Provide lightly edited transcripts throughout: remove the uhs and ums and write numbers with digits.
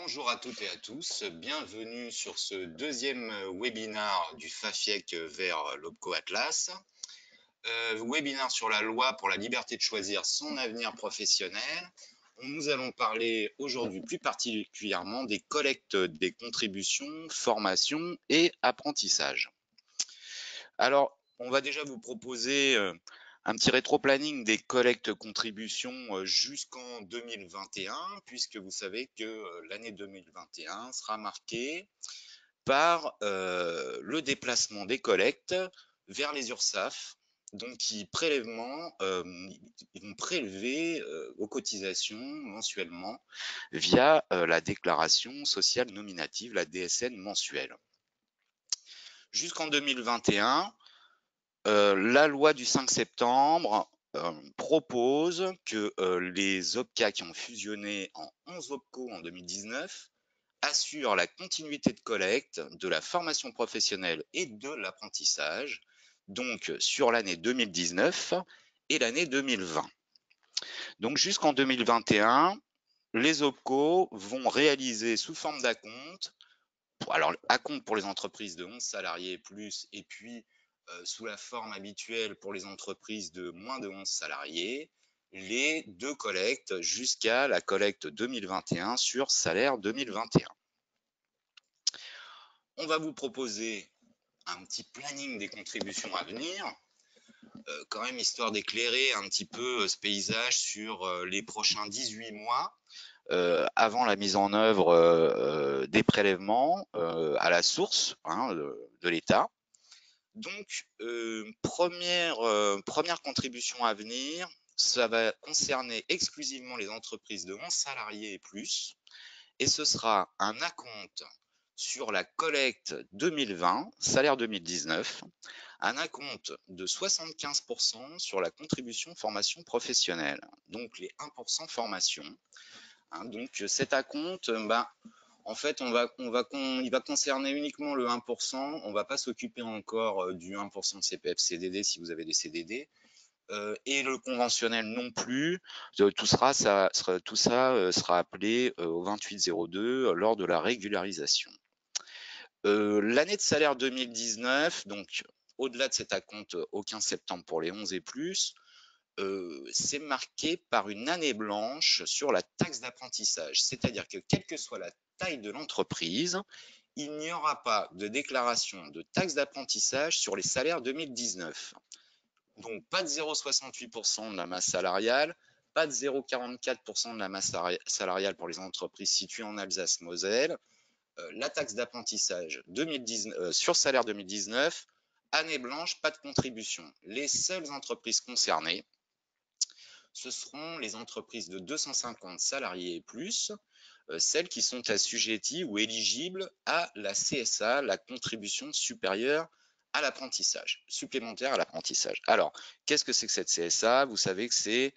Bonjour à toutes et à tous, bienvenue sur ce deuxième webinaire du FAFIEC vers l'OPCO Atlas. Webinaire sur la loi pour la liberté de choisir son avenir professionnel. Nous allons parler aujourd'hui plus particulièrement des collectes des contributions, formations et apprentissages. Alors, on va déjà vous proposer un petit rétro-planning des collectes contributions jusqu'en 2021, puisque vous savez que l'année 2021 sera marquée par le déplacement des collectes vers les URSSAF, donc qui ils vont prélever aux cotisations mensuellement via la déclaration sociale nominative, la DSN mensuelle. Jusqu'en 2021, la loi du 5 septembre propose que les OPCA qui ont fusionné en 11 OPCO en 2019 assurent la continuité de collecte de la formation professionnelle et de l'apprentissage, donc sur l'année 2019 et l'année 2020. Donc jusqu'en 2021, les OPCO vont réaliser sous forme d'acompte, alors acompte pour les entreprises de 11 salariés et plus, et puis sous la forme habituelle pour les entreprises de moins de 11 salariés, les deux collectes jusqu'à la collecte 2021 sur salaire 2021. On va vous proposer un petit planning des contributions à venir, quand même histoire d'éclairer un petit peu ce paysage sur les prochains 18 mois avant la mise en œuvre des prélèvements à la source de l'État. Donc, première contribution à venir, ça va concerner exclusivement les entreprises de 11 salariés et plus, et ce sera un acompte sur la collecte 2020, salaire 2019, un acompte de 75% sur la contribution formation professionnelle, donc les 1% formation. Donc cet acompte, en fait, il va concerner uniquement le 1%. On ne va pas s'occuper encore du 1% de CPF CDD si vous avez des CDD. Et le conventionnel non plus. Tout ça sera appelé au 2802 lors de la régularisation. L'année de salaire 2019, donc au-delà de cet acompte au 15 septembre pour les 11 et plus, c'est marqué par une année blanche sur la taxe d'apprentissage. C'est-à-dire que quelle que soit la taille de l'entreprise, il n'y aura pas de déclaration de taxe d'apprentissage sur les salaires 2019. Donc pas de 0,68% de la masse salariale, pas de 0,44% de la masse salariale pour les entreprises situées en Alsace-Moselle. La taxe d'apprentissage sur salaire 2019, année blanche, pas de contribution. Les seules entreprises concernées, ce seront les entreprises de 250 salariés et plus, celles qui sont assujetties ou éligibles à la CSA, la contribution supérieure à l'apprentissage, supplémentaire à l'apprentissage. Alors, qu'est-ce que c'est que cette CSA? Vous savez que c'est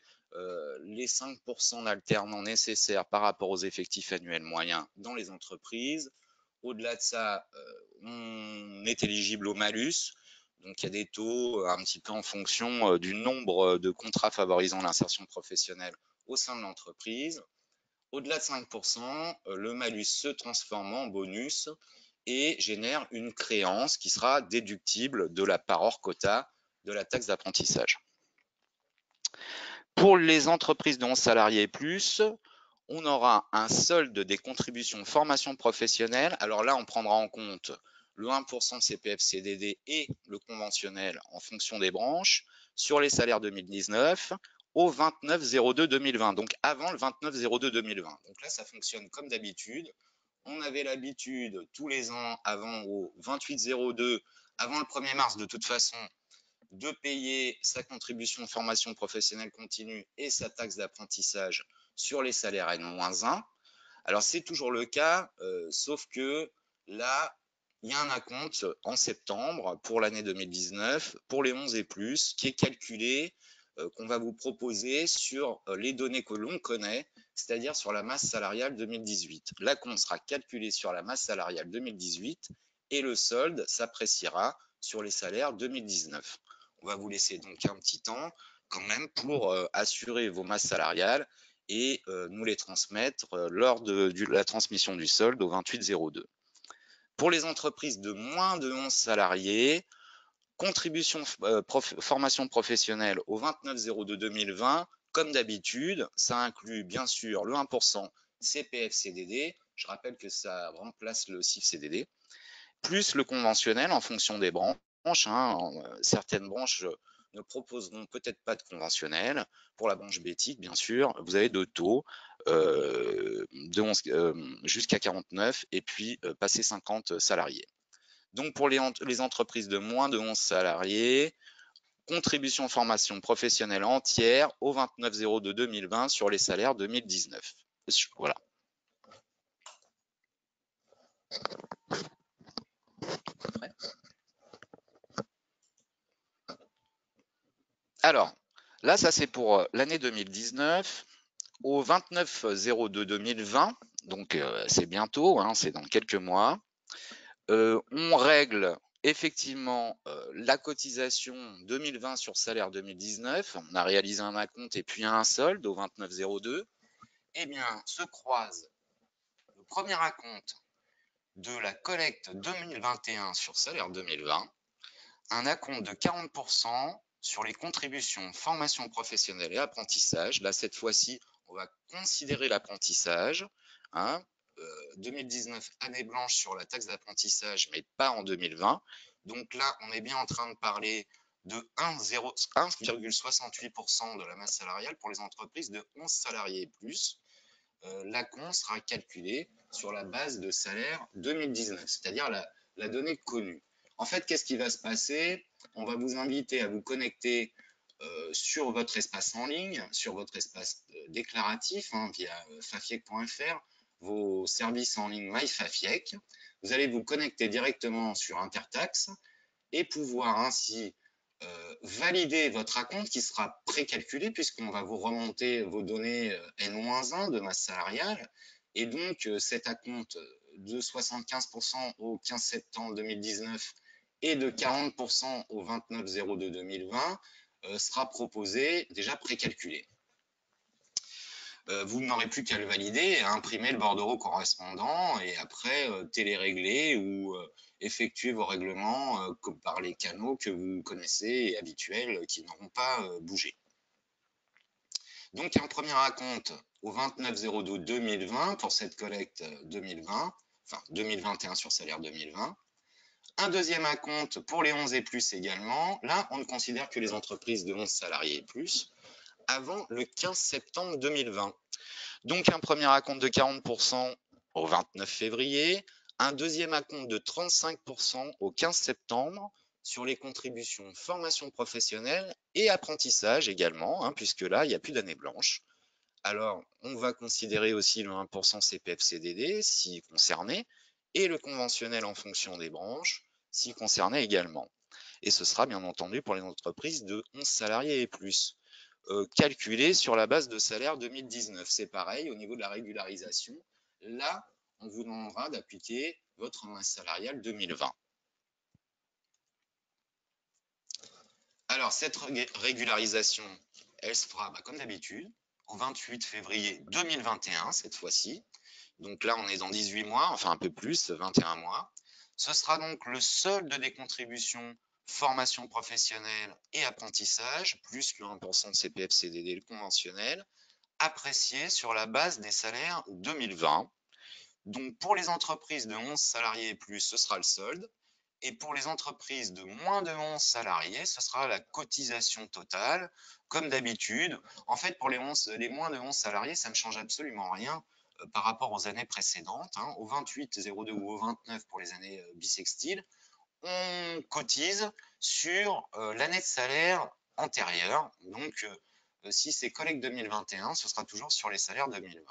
les 5% d'alternants nécessaires par rapport aux effectifs annuels moyens dans les entreprises. Au-delà de ça, on est éligible au malus. Donc, il y a des taux un petit peu en fonction du nombre de contrats favorisant l'insertion professionnelle au sein de l'entreprise. Au-delà de 5%, le malus se transforme en bonus et génère une créance qui sera déductible de la part hors quota de la taxe d'apprentissage. Pour les entreprises de 11 salariés et plus, on aura un solde des contributions formation professionnelle. Alors là, on prendra en compte le 1% de CPF CDD et le conventionnel en fonction des branches sur les salaires 2019 au 29/02/2020, donc avant le 29/02/2020. Donc là, ça fonctionne comme d'habitude. On avait l'habitude tous les ans avant au 28/02, avant le 1er mars de toute façon, de payer sa contribution de formation professionnelle continue et sa taxe d'apprentissage sur les salaires N-1. Alors c'est toujours le cas, sauf que là, il y a un acompte en septembre pour l'année 2019 pour les 11 et plus qui est calculé, qu'on va vous proposer sur les données que l'on connaît, c'est-à-dire sur la masse salariale 2018. L'acompte sera calculé sur la masse salariale 2018 et le solde s'appréciera sur les salaires 2019. On va vous laisser donc un petit temps quand même pour assurer vos masses salariales et nous les transmettre lors de la transmission du solde au 2802. Pour les entreprises de moins de 11 salariés, contribution formation professionnelle au 29/02/2020, comme d'habitude, ça inclut bien sûr le 1% CPF-CDD, je rappelle que ça remplace le CIF-CDD, plus le conventionnel en fonction des branches. Certaines branches ne proposeront peut-être pas de conventionnel. Pour la branche Bétique, bien sûr, vous avez deux taux, jusqu'à 49 et puis passer 50 salariés. Donc pour les entreprises de moins de 11 salariés, contribution formation professionnelle entière au 29/02/2020 sur les salaires 2019. Voilà. Alors, là, ça c'est pour l'année 2019. Au 29/02/2020, donc c'est bientôt, c'est dans quelques mois, on règle effectivement la cotisation 2020 sur salaire 2019. On a réalisé un acompte et puis un solde au 29/02. Eh bien, se croise le premier acompte de la collecte 2021 sur salaire 2020, un acompte de 40% sur les contributions formation professionnelle et apprentissage. Là, cette fois-ci, on va considérer l'apprentissage. 2019, année blanche sur la taxe d'apprentissage, mais pas en 2020. Donc là, on est bien en train de parler de 1,68% de la masse salariale pour les entreprises de 11 salariés et plus. L'acompte sera calculé sur la base de salaire 2019, c'est-à-dire la donnée connue. En fait, qu'est-ce qui va se passer? On va vous inviter à vous connecter sur votre espace en ligne, sur votre espace déclaratif via fafiec.fr, vos services en ligne MyFafiec. Vous allez vous connecter directement sur Intertax et pouvoir ainsi valider votre acompte qui sera précalculé puisqu'on va vous remonter vos données N-1 de masse salariale. Et donc, cet acompte de 75% au 15 septembre 2019 et de 40% au 29/02/2020 sera proposé déjà précalculé. Vous n'aurez plus qu'à le valider, à imprimer le bordereau correspondant et après télérégler ou effectuer vos règlements par les canaux que vous connaissez et habituels qui n'auront pas bougé. Donc un premier acompte au 29/02/2020 pour cette collecte 2020, enfin 2021 sur salaire 2020. Un deuxième acompte pour les 11 et plus également. Là, on ne considère que les entreprises de 11 salariés et plus avant le 15 septembre 2020. Donc un premier acompte de 40% au 29 février, un deuxième acompte de 35% au 15 septembre sur les contributions formation professionnelle et apprentissage également, puisque là, il n'y a plus d'année blanche. Alors, on va considérer aussi le 1% CPF-CDD, si concerné, et le conventionnel en fonction des branches, si concerné également. Et ce sera bien entendu pour les entreprises de 11 salariés et plus. Calculé sur la base de salaire 2019. C'est pareil au niveau de la régularisation. Là, on vous demandera d'appliquer votre masse salariale 2020. Alors, cette régularisation, elle se fera comme d'habitude, au 28 février 2021, cette fois-ci. Donc là, on est dans 18 mois, enfin un peu plus, 21 mois. Ce sera donc le solde des contributions formation professionnelle et apprentissage, plus le 1% de CPF-CDD, le conventionnel, apprécié sur la base des salaires 2020. Donc pour les entreprises de 11 salariés et plus, ce sera le solde. Et pour les entreprises de moins de 11 salariés, ce sera la cotisation totale, comme d'habitude. En fait, pour les moins de 11 salariés, ça ne change absolument rien par rapport aux années précédentes. Au 28/02 ou au 29 pour les années bissextiles, on cotise sur l'année de salaire antérieure. Donc, si c'est collecte 2021, ce sera toujours sur les salaires 2020.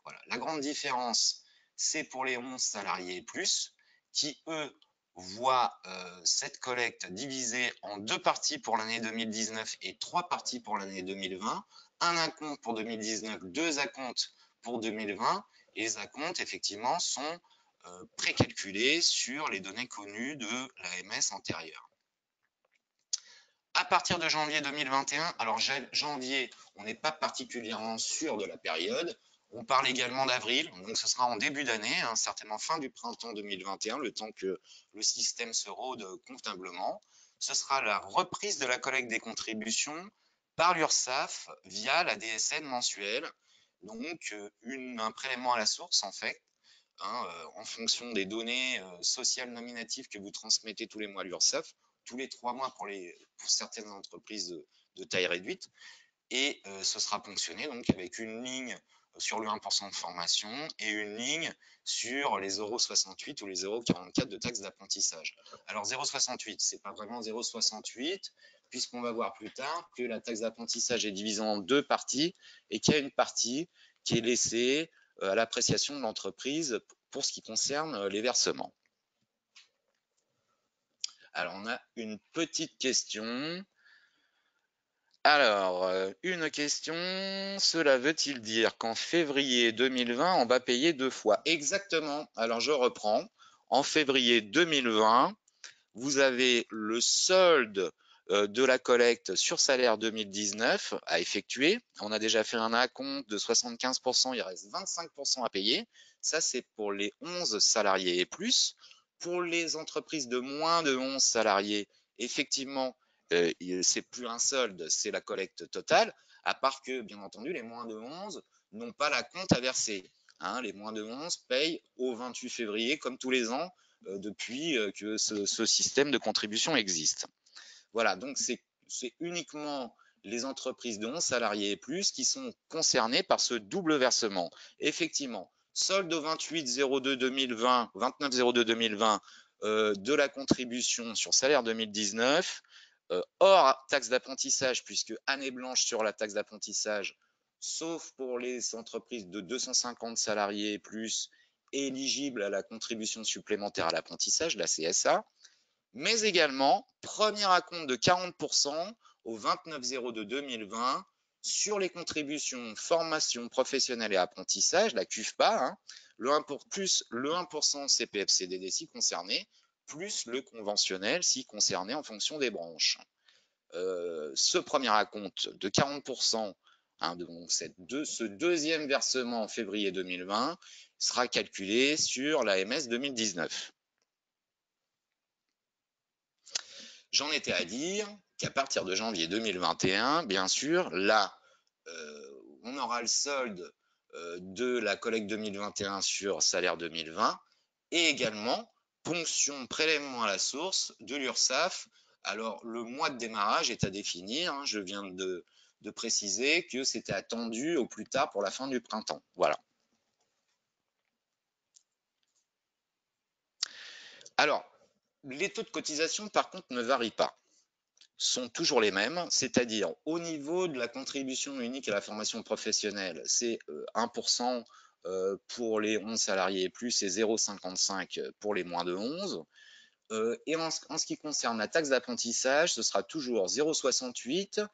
Voilà. La grande différence, c'est pour les 11 salariés et plus, qui, eux, voient cette collecte divisée en deux parties pour l'année 2019 et trois parties pour l'année 2020. Un acompte pour 2019, deux acomptes pour 2020. Et les acomptes, effectivement, sont précalculés sur les données connues de l'AMS antérieure. À partir de janvier 2021, alors janvier, on n'est pas particulièrement sûr de la période. On parle également d'avril, donc ce sera en début d'année, hein, certainement fin du printemps 2021, le temps que le système se rôde convenablement. Ce sera la reprise de la collecte des contributions par l'URSSAF via la DSN mensuelle, donc un prélèvement à la source en fait, hein, en fonction des données sociales nominatives que vous transmettez tous les mois à l'URSSAF, tous les 3 mois pour certaines entreprises de taille réduite, et ce sera ponctionné donc avec une ligne sur le 1% de formation et une ligne sur les 0,68 ou les 0,44 de taxes d'apprentissage. Alors 0,68, c'est pas vraiment 0,68, puisqu'on va voir plus tard que la taxe d'apprentissage est divisée en 2 parties et qu'il y a une partie qui est laissée à l'appréciation de l'entreprise pour ce qui concerne les versements. Alors, on a une petite question. Alors, une question, cela veut-il dire qu'en février 2020, on va payer 2 fois? Exactement. Alors, je reprends. En février 2020, vous avez le solde de la collecte sur salaire 2019 à effectuer. On a déjà fait un acompte de 75%, il reste 25% à payer. Ça, c'est pour les 11 salariés et plus. Pour les entreprises de moins de 11 salariés, effectivement, c'est plus un solde, c'est la collecte totale, à part que, bien entendu, les moins de 11 n'ont pas la compte à verser. Hein, les moins de 11 payent au 28 février, comme tous les ans, depuis que ce système de contribution existe. Voilà, donc c'est uniquement les entreprises de 11 salariés et plus qui sont concernées par ce double versement. Effectivement, solde au 28/02/2020, 29/02/2020 de la contribution sur salaire 2019, hors taxe d'apprentissage, puisque année blanche sur la taxe d'apprentissage, sauf pour les entreprises de 250 salariés et plus éligibles à la contribution supplémentaire à l'apprentissage, la CSA, mais également premier acompte de 40% au 29/02/2020 sur les contributions formation professionnelle et apprentissage, la CUFPA, hein, plus le 1% CPF-CDD si concerné, plus le conventionnel si concerné en fonction des branches. Ce premier acompte de 40%, hein, donc ce deuxième versement en février 2020 sera calculé sur l'AMS 2019. J'en étais à dire qu'à partir de janvier 2021, bien sûr, là, on aura le solde de la collecte 2021 sur salaire 2020 et également ponction, prélèvement à la source de l'URSSAF. Alors, le mois de démarrage est à définir. Hein, je viens de préciser que c'était attendu au plus tard pour la fin du printemps. Voilà. Alors, les taux de cotisation, par contre, ne varient pas. Sont toujours les mêmes, c'est-à-dire au niveau de la contribution unique à la formation professionnelle, c'est 1% pour les 11 salariés et plus et 0,55 pour les moins de 11. Et en ce qui concerne la taxe d'apprentissage, ce sera toujours 0,68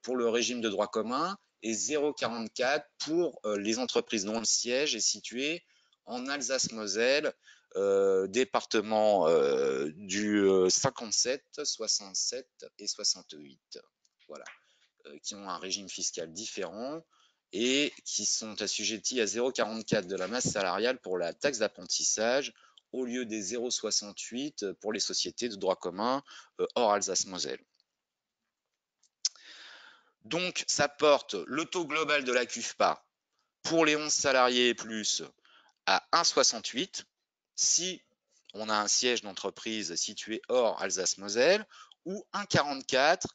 pour le régime de droit commun et 0,44 pour les entreprises dont le siège est situé en Alsace-Moselle, département du 57, 67 et 68. Voilà, qui ont un régime fiscal différent et qui sont assujettis à 0,44 de la masse salariale pour la taxe d'apprentissage au lieu des 0,68 pour les sociétés de droit commun hors Alsace-Moselle. Donc, ça porte le taux global de la CUFPA pour les 11 salariés et plus à 1,68 si on a un siège d'entreprise situé hors Alsace-Moselle ou 1,44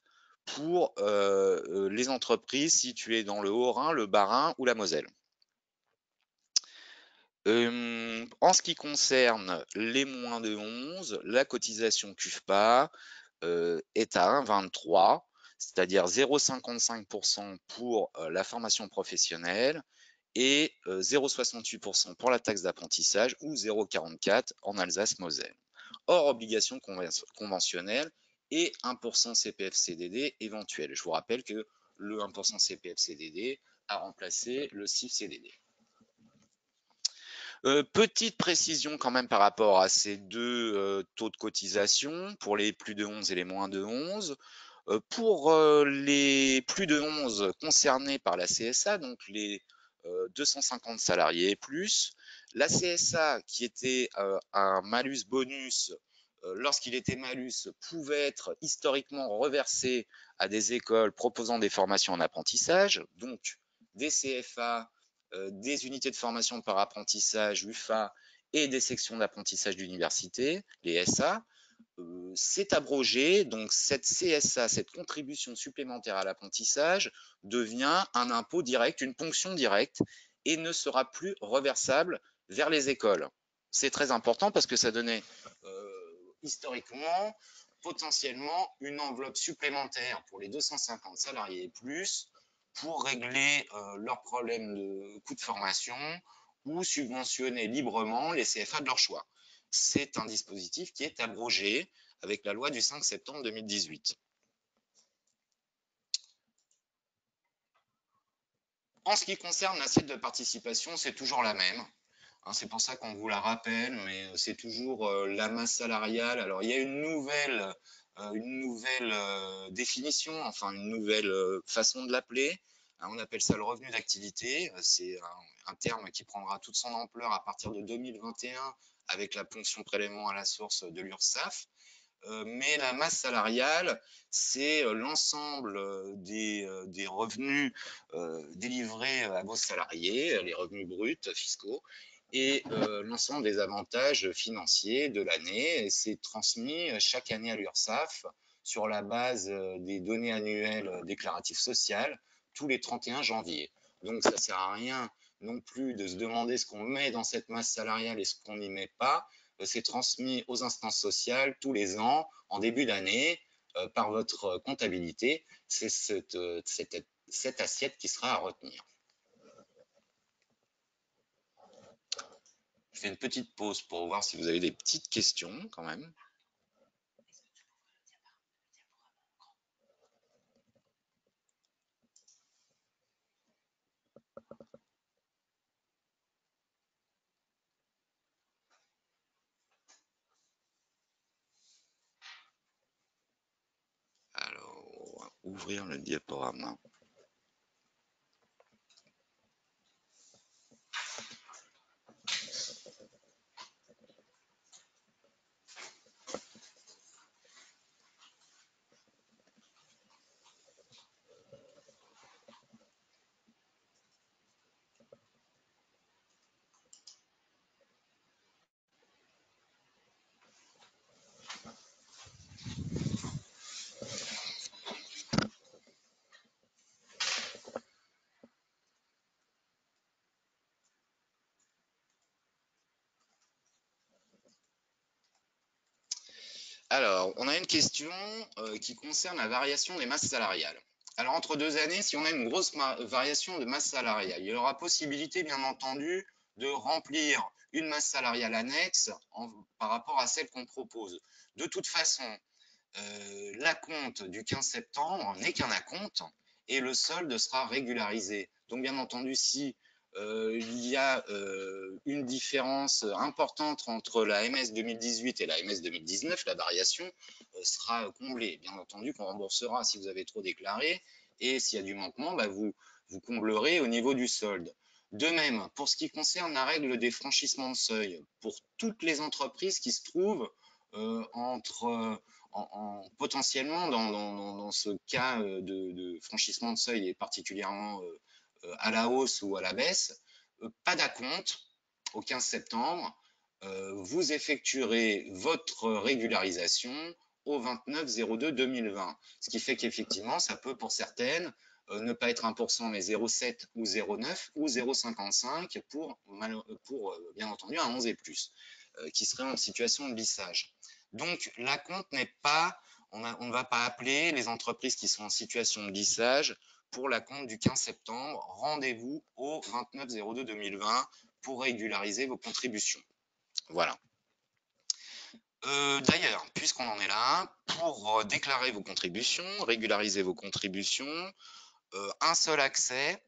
pour les entreprises situées dans le Haut-Rhin, le Bas-Rhin ou la Moselle. En ce qui concerne les moins de 11, la cotisation CUFPA est à 1,23, c'est-à-dire 0,55% pour la formation professionnelle et 0,68% pour la taxe d'apprentissage ou 0,44 en Alsace-Moselle. Hors obligation conventionnelle et 1% CPF-CDD éventuel. Je vous rappelle que le 1% CPF-CDD a remplacé le CIF-CDD. Petite précision quand même par rapport à ces deux taux de cotisation pour les plus de 11 et les moins de 11. Pour les plus de 11 concernés par la CSA, donc les 250 salariés et plus, la CSA qui était un malus bonus, lorsqu'il était malus, pouvait être historiquement reversé à des écoles proposant des formations en apprentissage, donc des CFA, des unités de formation par apprentissage, UFA, et des sections d'apprentissage d'université, les SA. C'est abrogé, donc cette CSA, cette contribution supplémentaire à l'apprentissage, devient un impôt direct, une ponction directe, et ne sera plus reversable vers les écoles. C'est très important parce que ça donnait historiquement potentiellement une enveloppe supplémentaire pour les 250 salariés et plus pour régler leurs problèmes de coûts de formation ou subventionner librement les CFA de leur choix. C'est un dispositif qui est abrogé avec la loi du 5 septembre 2018. En ce qui concerne l'assiette de participation, c'est toujours la même. C'est pour ça qu'on vous la rappelle, mais c'est toujours la masse salariale. Alors, il y a une nouvelle définition, enfin une nouvelle façon de l'appeler. On appelle ça le revenu d'activité. C'est un terme qui prendra toute son ampleur à partir de 2021 avec la ponction prélèvement à la source de l'URSSAF. Mais la masse salariale, c'est l'ensemble des revenus délivrés à vos salariés, les revenus bruts fiscaux, et l'ensemble des avantages financiers de l'année. C'est transmis chaque année à l'URSSAF sur la base des données annuelles déclaratives sociales tous les 31 janvier. Donc ça ne sert à rien non plus de se demander ce qu'on met dans cette masse salariale et ce qu'on n'y met pas. C'est transmis aux instances sociales tous les ans, en début d'année, par votre comptabilité. C'est cette assiette qui sera à retenir. Je fais une petite pause pour voir si vous avez des petites questions quand même. Alors, on va ouvrir le diaporama. Alors, on a une question qui concerne la variation des masses salariales. Alors, entre 2 années, si on a une grosse variation de masse salariale, il y aura possibilité, bien entendu, de remplir une masse salariale annexe par rapport à celle qu'on propose. De toute façon, l'acompte du 15 septembre n'est qu'un acompte et le solde sera régularisé. Donc, bien entendu, si il y a une différence importante entre la MS 2018 et la MS 2019, la variation sera comblée. Bien entendu qu'on remboursera si vous avez trop déclaré, et s'il y a du manquement, vous comblerez au niveau du solde. De même, pour ce qui concerne la règle des franchissements de seuil, pour toutes les entreprises qui se trouvent potentiellement dans ce cas de franchissement de seuil et particulièrement à la hausse ou à la baisse, pas d'acompte au 15 septembre, vous effectuerez votre régularisation au 29/02/2020. Ce qui fait qu'effectivement, ça peut pour certaines ne pas être 1%, mais 0,7 ou 0,9 ou 0,55 pour bien entendu un 11 et plus, qui serait en situation de lissage. Donc, l'acompte n'est pas, on ne va pas appeler les entreprises qui sont en situation de lissage pour l'acompte du 15 septembre. Rendez-vous au 29/02/2020 pour régulariser vos contributions. Voilà. D'ailleurs, puisqu'on en est là, pour déclarer vos contributions, régulariser vos contributions, un seul accès.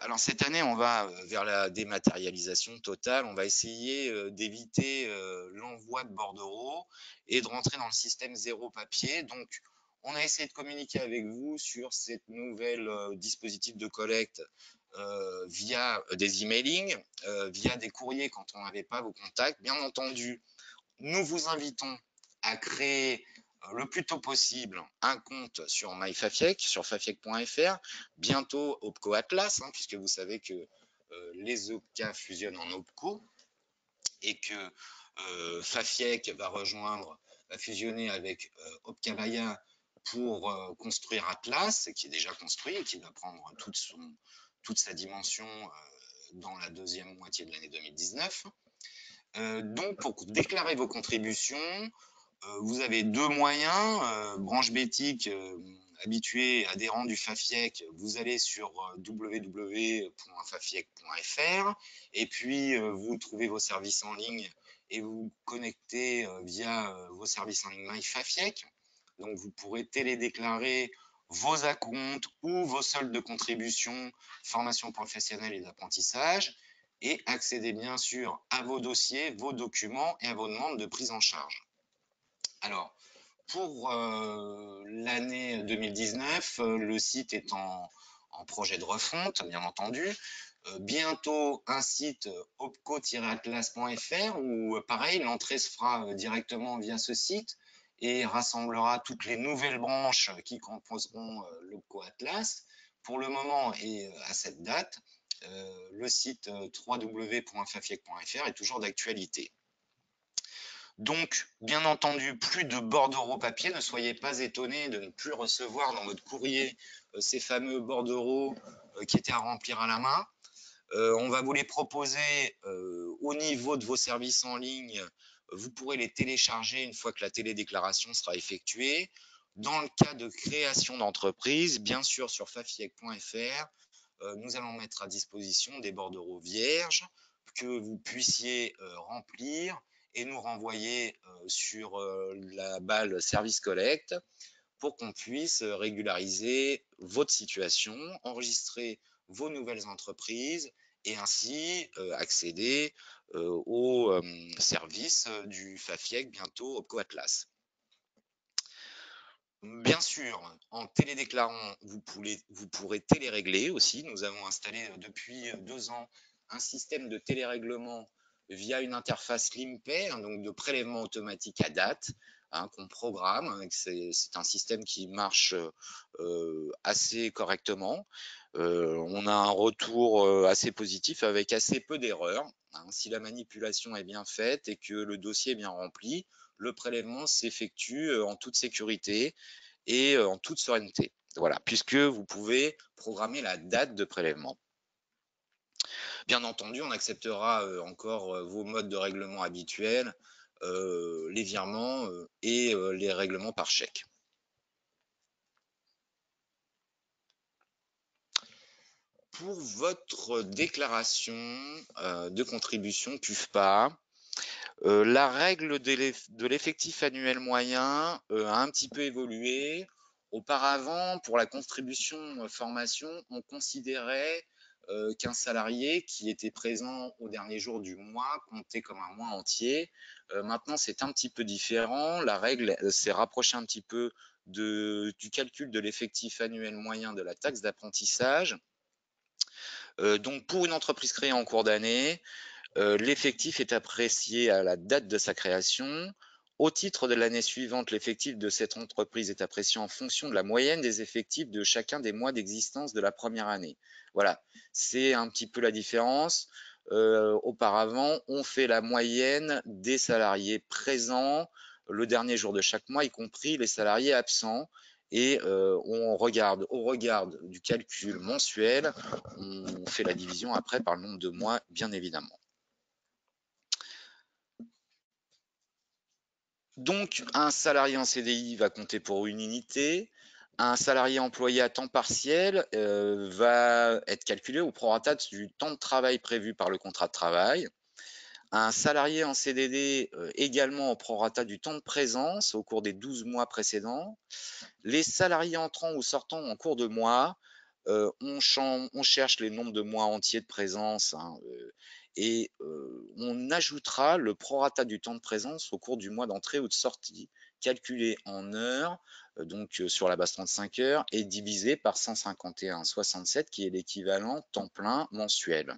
Alors cette année, on va vers la dématérialisation totale. On va essayer d'éviter l'envoi de bordereaux et de rentrer dans le système zéro papier. Donc, On a essayé de communiquer avec vous sur cette nouvelle dispositif de collecte via des emailing, via des courriers quand on n'avait pas vos contacts. Bien entendu, nous vous invitons à créer le plus tôt possible un compte sur MyFafiec, sur fafiec.fr, bientôt Opco Atlas, puisque vous savez que les OPCA fusionnent en Opco et que Fafiec va fusionner avec Opca Baya pour construire Atlas, qui est déjà construit et qui va prendre toute sa dimension dans la deuxième moitié de l'année 2019. Donc, pour déclarer vos contributions, vous avez deux moyens. Branche Bétique, habitué, adhérent du Fafiec, vous allez sur www.fafiec.fr et puis vous trouvez vos services en ligne et vous vous connectez via vos services en ligne MyFafiec. Donc, vous pourrez télédéclarer vos acomptes ou vos soldes de contribution, formation professionnelle et d'apprentissage et accéder bien sûr à vos dossiers, vos documents et à vos demandes de prise en charge. Alors, pour l'année 2019, le site est en projet de refonte, bien entendu. Bientôt, un site opco-atlas.fr où, pareil, l'entrée se fera directement via ce site et rassemblera toutes les nouvelles branches qui composeront l'Opco Atlas. Pour le moment et à cette date, le site www.fafiec.fr est toujours d'actualité. Donc, bien entendu, plus de bordereaux papier. Ne soyez pas étonnés de ne plus recevoir dans votre courrier ces fameux bordereaux qui étaient à remplir à la main. On va vous les proposer au niveau de vos services en ligne. Vous pourrez les télécharger une fois que la télédéclaration sera effectuée. Dans le cas de création d'entreprise, bien sûr sur fafiec.fr, nous allons mettre à disposition des bordereaux vierges que vous puissiez remplir et nous renvoyer sur la balle Service Collect pour qu'on puisse régulariser votre situation, enregistrer vos nouvelles entreprises et ainsi accéder aux services du Fafiec, bientôt Opco Atlas. Bien sûr, en télédéclarant, vous pourrez télérégler aussi. Nous avons installé depuis 2 ans un système de télérèglement via une interface Limpay, donc de prélèvement automatique à date, qu'on programme. C'est un système qui marche assez correctement. On a un retour assez positif avec assez peu d'erreurs. Si la manipulation est bien faite et que le dossier est bien rempli, le prélèvement s'effectue en toute sécurité et en toute sérénité. Voilà, puisque vous pouvez programmer la date de prélèvement. Bien entendu, on acceptera encore vos modes de règlement habituels, les virements et les règlements par chèque. Pour votre déclaration de contribution PUFPA, la règle de l'effectif annuel moyen a un petit peu évolué. Auparavant, pour la contribution formation, on considérait qu'un salarié qui était présent au dernier jour du mois comptait comme un mois entier. Maintenant, c'est un petit peu différent. La règle s'est rapprochée un petit peu du calcul de l'effectif annuel moyen de la taxe d'apprentissage. Donc, pour une entreprise créée en cours d'année, l'effectif est apprécié à la date de sa création. Au titre de l'année suivante, l'effectif de cette entreprise est apprécié en fonction de la moyenne des effectifs de chacun des mois d'existence de la première année. Voilà, c'est un petit peu la différence. Auparavant, on fait la moyenne des salariés présents le dernier jour de chaque mois, y compris les salariés absents. Et on regarde, au regard du calcul mensuel, on fait la division après par le nombre de mois, bien évidemment. Donc, un salarié en CDI va compter pour une unité. Un salarié employé à temps partiel va être calculé au prorata du temps de travail prévu par le contrat de travail. Un salarié en CDD également au prorata du temps de présence au cours des 12 mois précédents. Les salariés entrants ou sortants en cours de mois, on cherche les nombres de mois entiers de présence et on ajoutera le prorata du temps de présence au cours du mois d'entrée ou de sortie calculé en heures, donc sur la base 35 heures, et divisé par 151,67 qui est l'équivalent temps plein mensuel.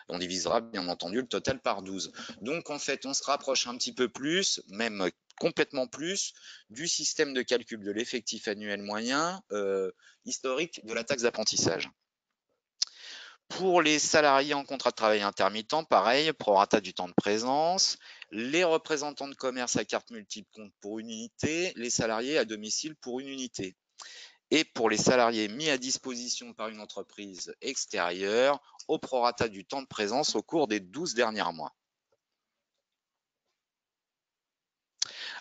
On divisera bien entendu le total par 12. Donc en fait, on se rapproche un petit peu plus, même complètement plus, du système de calcul de l'effectif annuel moyen historique de la taxe d'apprentissage. Pour les salariés en contrat de travail intermittent, pareil, prorata du temps de présence, les représentants de commerce à carte multiple comptent pour une unité, les salariés à domicile pour une unité. Et pour les salariés mis à disposition par une entreprise extérieure, au prorata du temps de présence au cours des 12 derniers mois.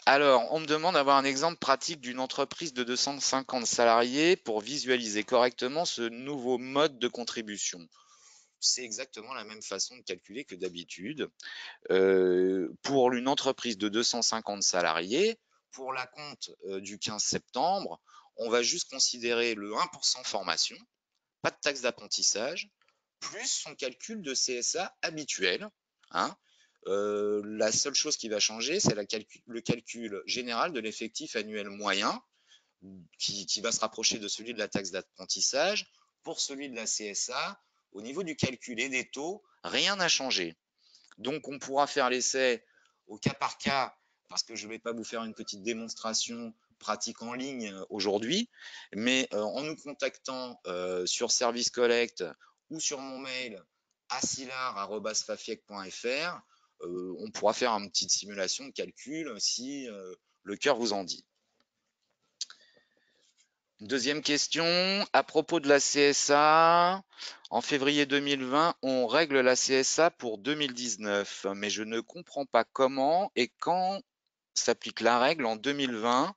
Alors, on me demande d'avoir un exemple pratique d'une entreprise de 250 salariés pour visualiser correctement ce nouveau mode de contribution. C'est exactement la même façon de calculer que d'habitude. Pour une entreprise de 250 salariés, pour la compte du 15 septembre, on va juste considérer le 1% formation, pas de taxe d'apprentissage, plus son calcul de CSA habituel. Hein. La seule chose qui va changer, c'est le calcul général de l'effectif annuel moyen, qui va se rapprocher de celui de la taxe d'apprentissage. Pour celui de la CSA, au niveau du calcul et des taux, rien n'a changé. Donc, on pourra faire l'essai au cas par cas, parce que je ne vais pas vous faire une petite démonstration pratique en ligne aujourd'hui, mais en nous contactant sur Service Collect ou sur mon mail asilar@fafiec.fr, on pourra faire une petite simulation de calcul si le cœur vous en dit. Deuxième question, à propos de la CSA, en février 2020, on règle la CSA pour 2019, mais je ne comprends pas comment et quand s'applique la règle en 2020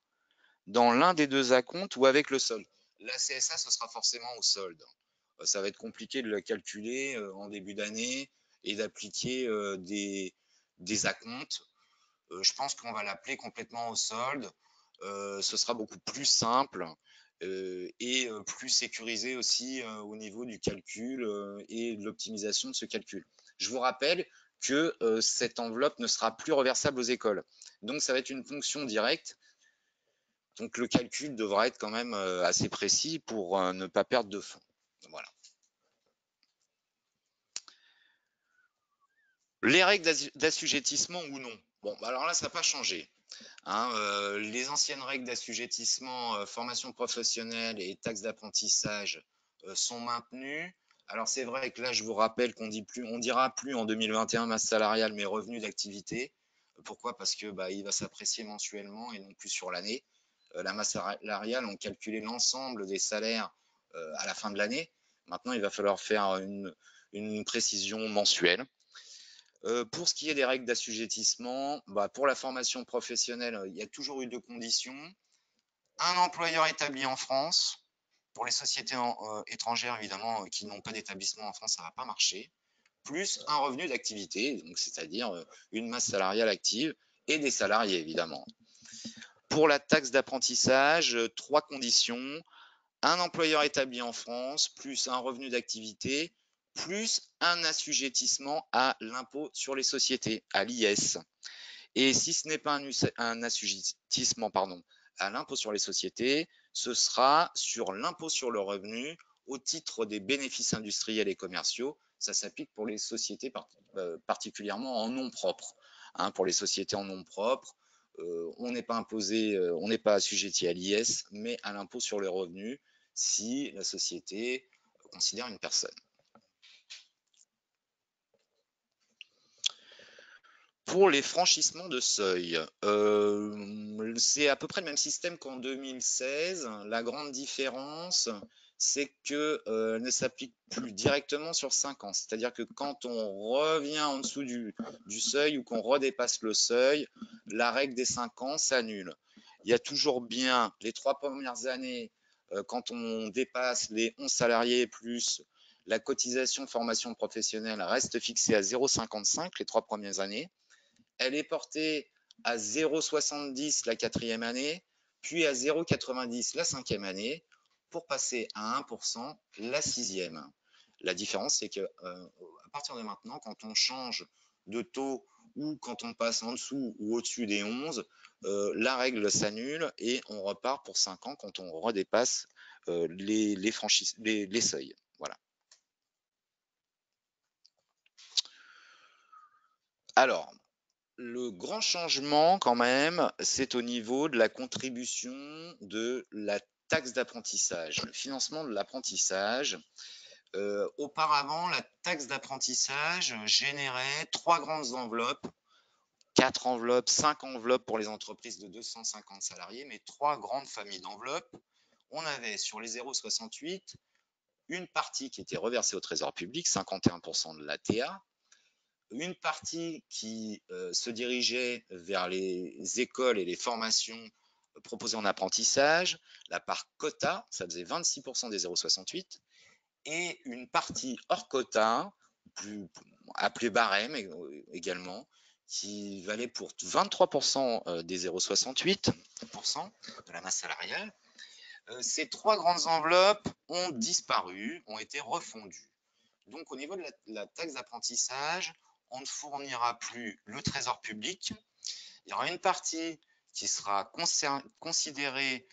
dans l'un des deux acomptes ou avec le solde. La CSA, ce sera forcément au solde. Ça va être compliqué de la calculer en début d'année et d'appliquer des acomptes. Je pense qu'on va l'appeler complètement au solde. Ce sera beaucoup plus simple et plus sécurisé aussi au niveau du calcul et de l'optimisation de ce calcul. Je vous rappelle que cette enveloppe ne sera plus reversable aux écoles. Donc, ça va être une fonction directe. Donc, le calcul devra être quand même assez précis pour ne pas perdre de fonds. Voilà. Les règles d'assujettissement ou non. Bon, alors là, ça n'a pas changé. Hein, les anciennes règles d'assujettissement, formation professionnelle et taxes d'apprentissage sont maintenues. Alors c'est vrai que là, je vous rappelle qu'on dira plus en 2021 masse salariale, mais revenu d'activité. Pourquoi? Parce que il va s'apprécier mensuellement et non plus sur l'année. La masse salariale, on calculait l'ensemble des salaires à la fin de l'année. Maintenant, il va falloir faire une précision mensuelle. Pour ce qui est des règles d'assujettissement, pour la formation professionnelle, il y a toujours eu deux conditions. Un employeur établi en France. Pour les sociétés étrangères, évidemment, qui n'ont pas d'établissement en France, ça ne va pas marcher. Plus un revenu d'activité, c'est-à-dire une masse salariale active et des salariés, évidemment. Pour la taxe d'apprentissage, trois conditions. Un employeur établi en France, plus un revenu d'activité, plus un assujettissement à l'impôt sur les sociétés, à l'IS. Et si ce n'est pas un assujettissement à l'impôt sur les sociétés, ce sera sur l'impôt sur le revenu au titre des bénéfices industriels et commerciaux. Ça s'applique pour les sociétés particulièrement en nom propre. Hein, pour les sociétés en nom propre, on n'est pas imposé, on n'est pas assujetti à l'IS, mais à l'impôt sur le revenu si la société considère une personne. Pour les franchissements de seuil, c'est à peu près le même système qu'en 2016. La grande différence, c'est qu'elle ne s'applique plus directement sur 5 ans. C'est-à-dire que quand on revient en dessous du seuil ou qu'on redépasse le seuil, la règle des 5 ans s'annule. Il y a toujours bien les 3 premières années, quand on dépasse les 11 salariés plus la cotisation formation professionnelle reste fixée à 0,55 les 3 premières années. Elle est portée à 0,70 la 4e année, puis à 0,90 la 5e année, pour passer à 1% la 6e. La différence, c'est que à partir de maintenant, quand on change de taux ou quand on passe en dessous ou au-dessus des 11, la règle s'annule et on repart pour 5 ans quand on redépasse les seuils. Voilà. Alors, le grand changement quand même, c'est au niveau de la contribution de la taxe d'apprentissage, le financement de l'apprentissage. Auparavant, la taxe d'apprentissage générait 3 grandes enveloppes, 4 enveloppes, 5 enveloppes pour les entreprises de 250 salariés, mais 3 grandes familles d'enveloppes. On avait sur les 0,68 une partie qui était reversée au Trésor public, 51% de la TA, une partie qui se dirigeait vers les écoles et les formations proposées en apprentissage, la part quota, ça faisait 26% des 0,68, et une partie hors quota, appelée barème également, qui valait pour 23% des 0,68% de la masse salariale. Ces 3 grandes enveloppes ont disparu, ont été refondues. Donc au niveau de la taxe d'apprentissage, on ne fournira plus le Trésor public. Il y aura une partie qui sera considérée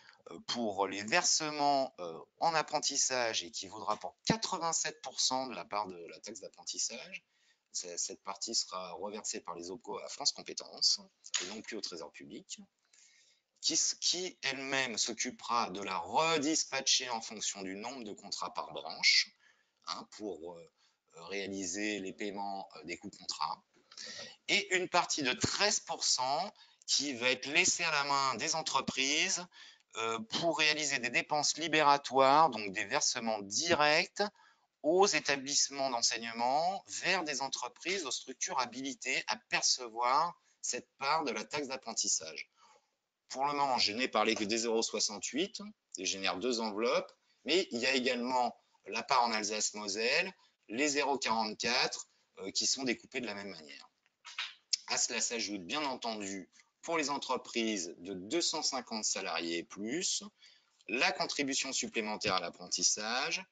pour les versements en apprentissage et qui vaudra pour 87% de la part de la taxe d'apprentissage. Cette partie sera reversée par les OPCO à France Compétences et non plus au Trésor public, qui elle-même s'occupera de la redispatcher en fonction du nombre de contrats par branche, pour réaliser les paiements des coûts contrats, et une partie de 13% qui va être laissée à la main des entreprises pour réaliser des dépenses libératoires, donc des versements directs aux établissements d'enseignement vers des entreprises aux structures habilitées à percevoir cette part de la taxe d'apprentissage. Pour le moment, je n'ai parlé que des 0,68, et génère 2 enveloppes, mais il y a également la part en Alsace-Moselle, les 0,44 qui sont découpés de la même manière. À cela s'ajoute bien entendu pour les entreprises de 250 salariés et plus, la contribution supplémentaire à l'apprentissage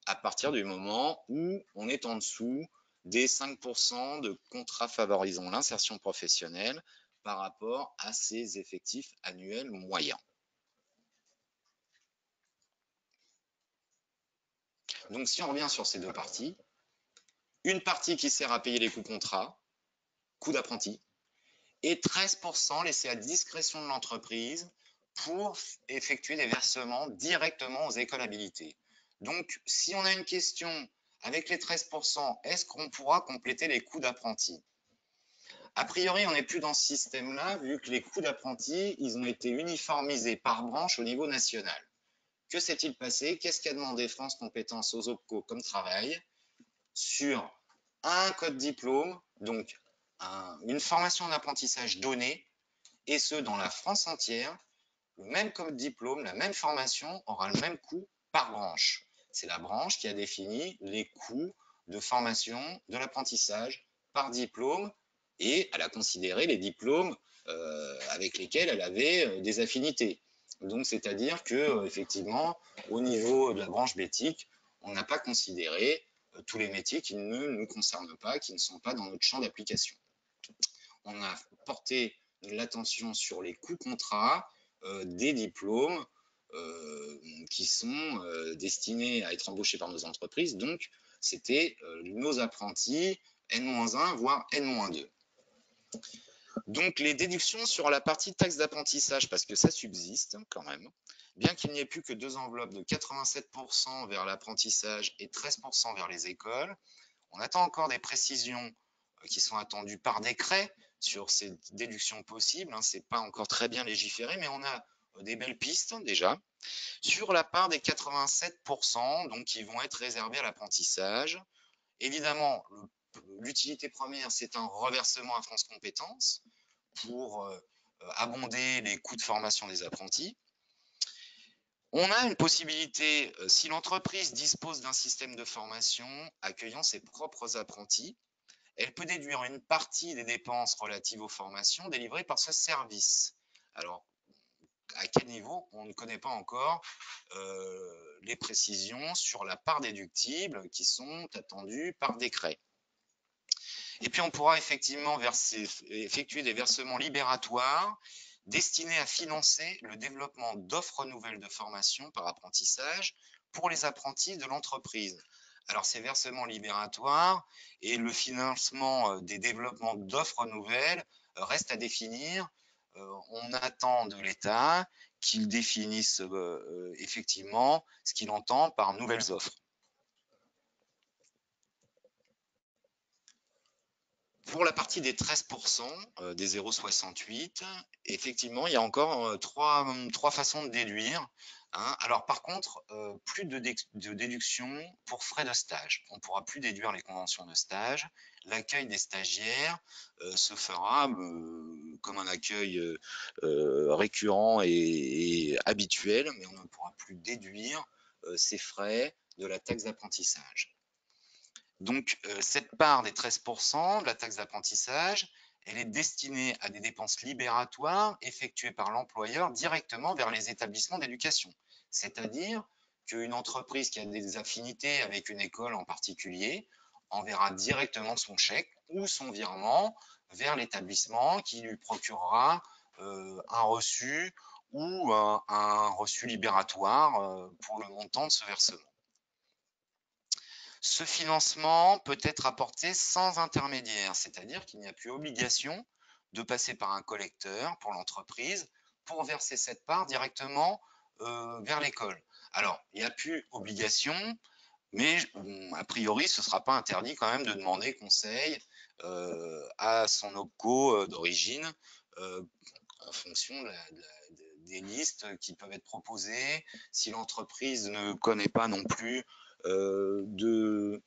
à partir du moment où on est en dessous des 5% de contrats favorisant l'insertion professionnelle par rapport à ses effectifs annuels moyens. Donc si on revient sur ces deux parties, une partie qui sert à payer les coûts contrats, coûts d'apprenti, et 13% laissés à discrétion de l'entreprise pour effectuer des versements directement aux écoles habilitées. Donc si on a une question avec les 13%, est-ce qu'on pourra compléter les coûts d'apprenti? A priori, on n'est plus dans ce système-là, vu que les coûts d'apprenti, ils ont été uniformisés par branche au niveau national. Que s'est-il passé? Qu'est-ce qu'a demandé France Compétences aux OPCO comme travail? Sur un code diplôme, donc une formation d'apprentissage donnée, et ce, dans la France entière, le même code diplôme, la même formation aura le même coût par branche. C'est la branche qui a défini les coûts de formation de l'apprentissage par diplôme, et elle a considéré les diplômes avec lesquels elle avait des affinités. Donc, c'est-à-dire que effectivement, au niveau de la branche BETIC, on n'a pas considéré tous les métiers qui ne nous concernent pas, qui ne sont pas dans notre champ d'application. On a porté l'attention sur les coûts contrats des diplômes qui sont destinés à être embauchés par nos entreprises. Donc, c'était nos apprentis N-1, voire N-2. Donc, les déductions sur la partie taxe d'apprentissage, parce que ça subsiste quand même, bien qu'il n'y ait plus que 2 enveloppes de 87% vers l'apprentissage et 13% vers les écoles, on attend encore des précisions qui sont attendues par décret sur ces déductions possibles. Ce n'est pas encore très bien légiféré, mais on a des belles pistes déjà sur la part des 87% donc, qui vont être réservés à l'apprentissage. Évidemment, l'utilité première, c'est un reversement à France Compétences pour abonder les coûts de formation des apprentis. On a une possibilité, si l'entreprise dispose d'un système de formation accueillant ses propres apprentis, elle peut déduire une partie des dépenses relatives aux formations délivrées par ce service. Alors, à quel niveau? On ne connaît pas encore les précisions sur la part déductible qui sont attendues par décret. Et puis on pourra effectivement effectuer des versements libératoires destinés à financer le développement d'offres nouvelles de formation par apprentissage pour les apprentis de l'entreprise. Alors ces versements libératoires et le financement des développements d'offres nouvelles restent à définir. On attend de l'État qu'il définisse effectivement ce qu'il entend par nouvelles offres. Pour la partie des 13%, des 0,68, effectivement, il y a encore trois façons de déduire. Hein. Alors, par contre, plus de déduction pour frais de stage. On ne pourra plus déduire les conventions de stage. L'accueil des stagiaires se fera comme un accueil récurrent et habituel, mais on ne pourra plus déduire ces frais de la taxe d'apprentissage. Donc, cette part des 13% de la taxe d'apprentissage, elle est destinée à des dépenses libératoires effectuées par l'employeur directement vers les établissements d'éducation. C'est-à-dire qu'une entreprise qui a des affinités avec une école en particulier enverra directement son chèque ou son virement vers l'établissement qui lui procurera un reçu ou un reçu libératoire pour le montant de ce versement. Ce financement peut être apporté sans intermédiaire, c'est-à-dire qu'il n'y a plus obligation de passer par un collecteur pour l'entreprise pour verser cette part directement vers l'école. Alors, il n'y a plus obligation, mais a priori, ce ne sera pas interdit quand même de demander conseil à son OPCO d'origine en fonction des listes qui peuvent être proposées. Si l'entreprise ne connaît pas non plus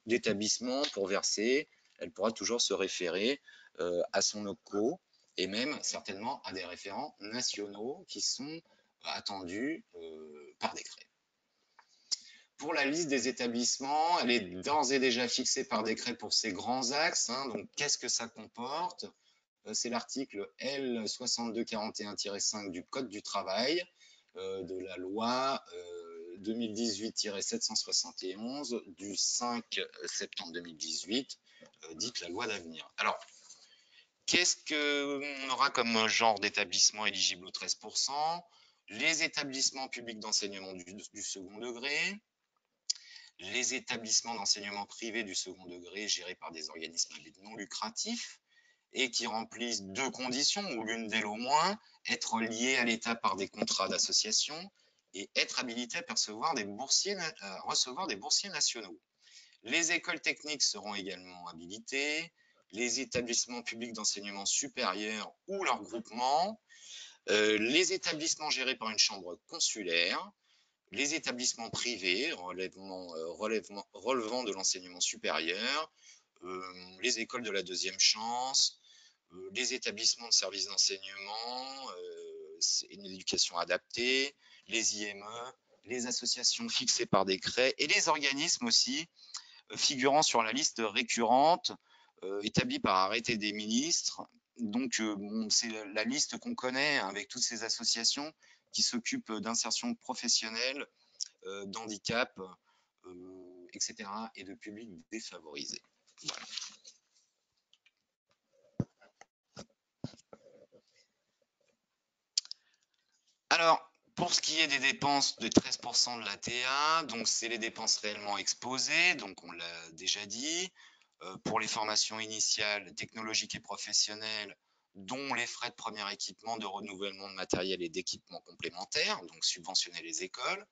d'établissement pour verser, elle pourra toujours se référer à son OPCO et même certainement à des référents nationaux qui sont attendus par décret. Pour la liste des établissements, elle est d'ores et déjà fixée par décret pour ces grands axes. Hein, donc, qu'est-ce que ça comporte? C'est l'article L6241-5 du Code du travail de la loi 2018-771 du 5 septembre 2018, dite la loi d'avenir. Alors, qu'est-ce qu'on aura comme genre d'établissement éligible aux 13%? Les établissements publics d'enseignement du second degré, les établissements d'enseignement privé du second degré gérés par des organismes à but non lucratif et qui remplissent deux conditions, ou l'une d'elles au moins, être liés à l'État par des contrats d'association et être habilités à recevoir des boursiers nationaux. Les écoles techniques seront également habilitées, les établissements publics d'enseignement supérieur ou leurs groupements, les établissements gérés par une chambre consulaire, les établissements privés relevant de l'enseignement supérieur, les écoles de la deuxième chance, les établissements de services d'enseignement, une éducation adaptée, les IME, les associations fixées par décret et les organismes aussi figurant sur la liste récurrente établie par arrêté des ministres. Donc, c'est la liste qu'on connaît avec toutes ces associations qui s'occupent d'insertion professionnelle, d'handicap, etc. et de publics défavorisés. Voilà. Alors, pour ce qui est des dépenses de 13% de l'ATA, donc c'est les dépenses réellement exposées, donc on l'a déjà dit, pour les formations initiales, technologiques et professionnelles, dont les frais de premier équipement, de renouvellement de matériel et d'équipement complémentaires, donc subventionner les écoles.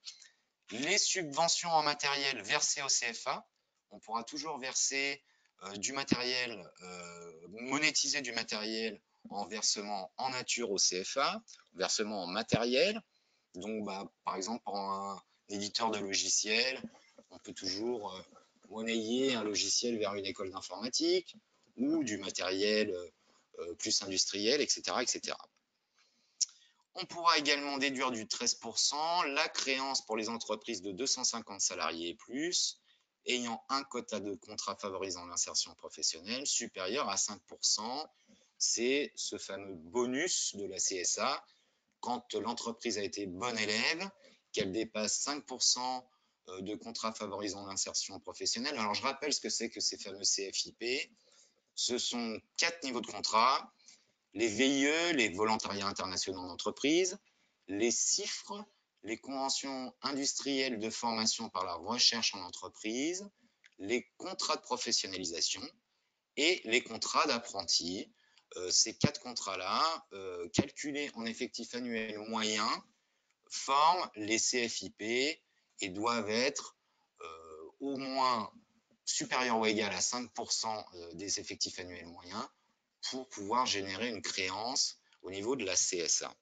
Les subventions en matériel versées au CFA, on pourra toujours verser du matériel, monétiser du matériel en versement en nature au CFA, versement en matériel. Donc, par exemple, pour un éditeur de logiciels, on peut toujours monnayer un logiciel vers une école d'informatique ou du matériel plus industriel, etc., etc. On pourra également déduire du 13% la créance pour les entreprises de 250 salariés et plus, ayant un quota de contrats favorisant l'insertion professionnelle supérieur à 5%. C'est ce fameux bonus de la CSA quand l'entreprise a été bonne élève, qu'elle dépasse 5% de contrats favorisant l'insertion professionnelle. Alors, je rappelle ce que c'est que ces fameux CFIP. ce sont 4 niveaux de contrat, les VIE, les volontariats internationaux d'entreprise, les CIFRE, les conventions industrielles de formation par la recherche en entreprise, les contrats de professionnalisation et les contrats d'apprentis. Ces 4 contrats-là, calculés en effectif annuel moyen, forment les CFIP et doivent être au moins supérieur ou égal à 5% des effectifs annuels moyens pour pouvoir générer une créance au niveau de la CSA.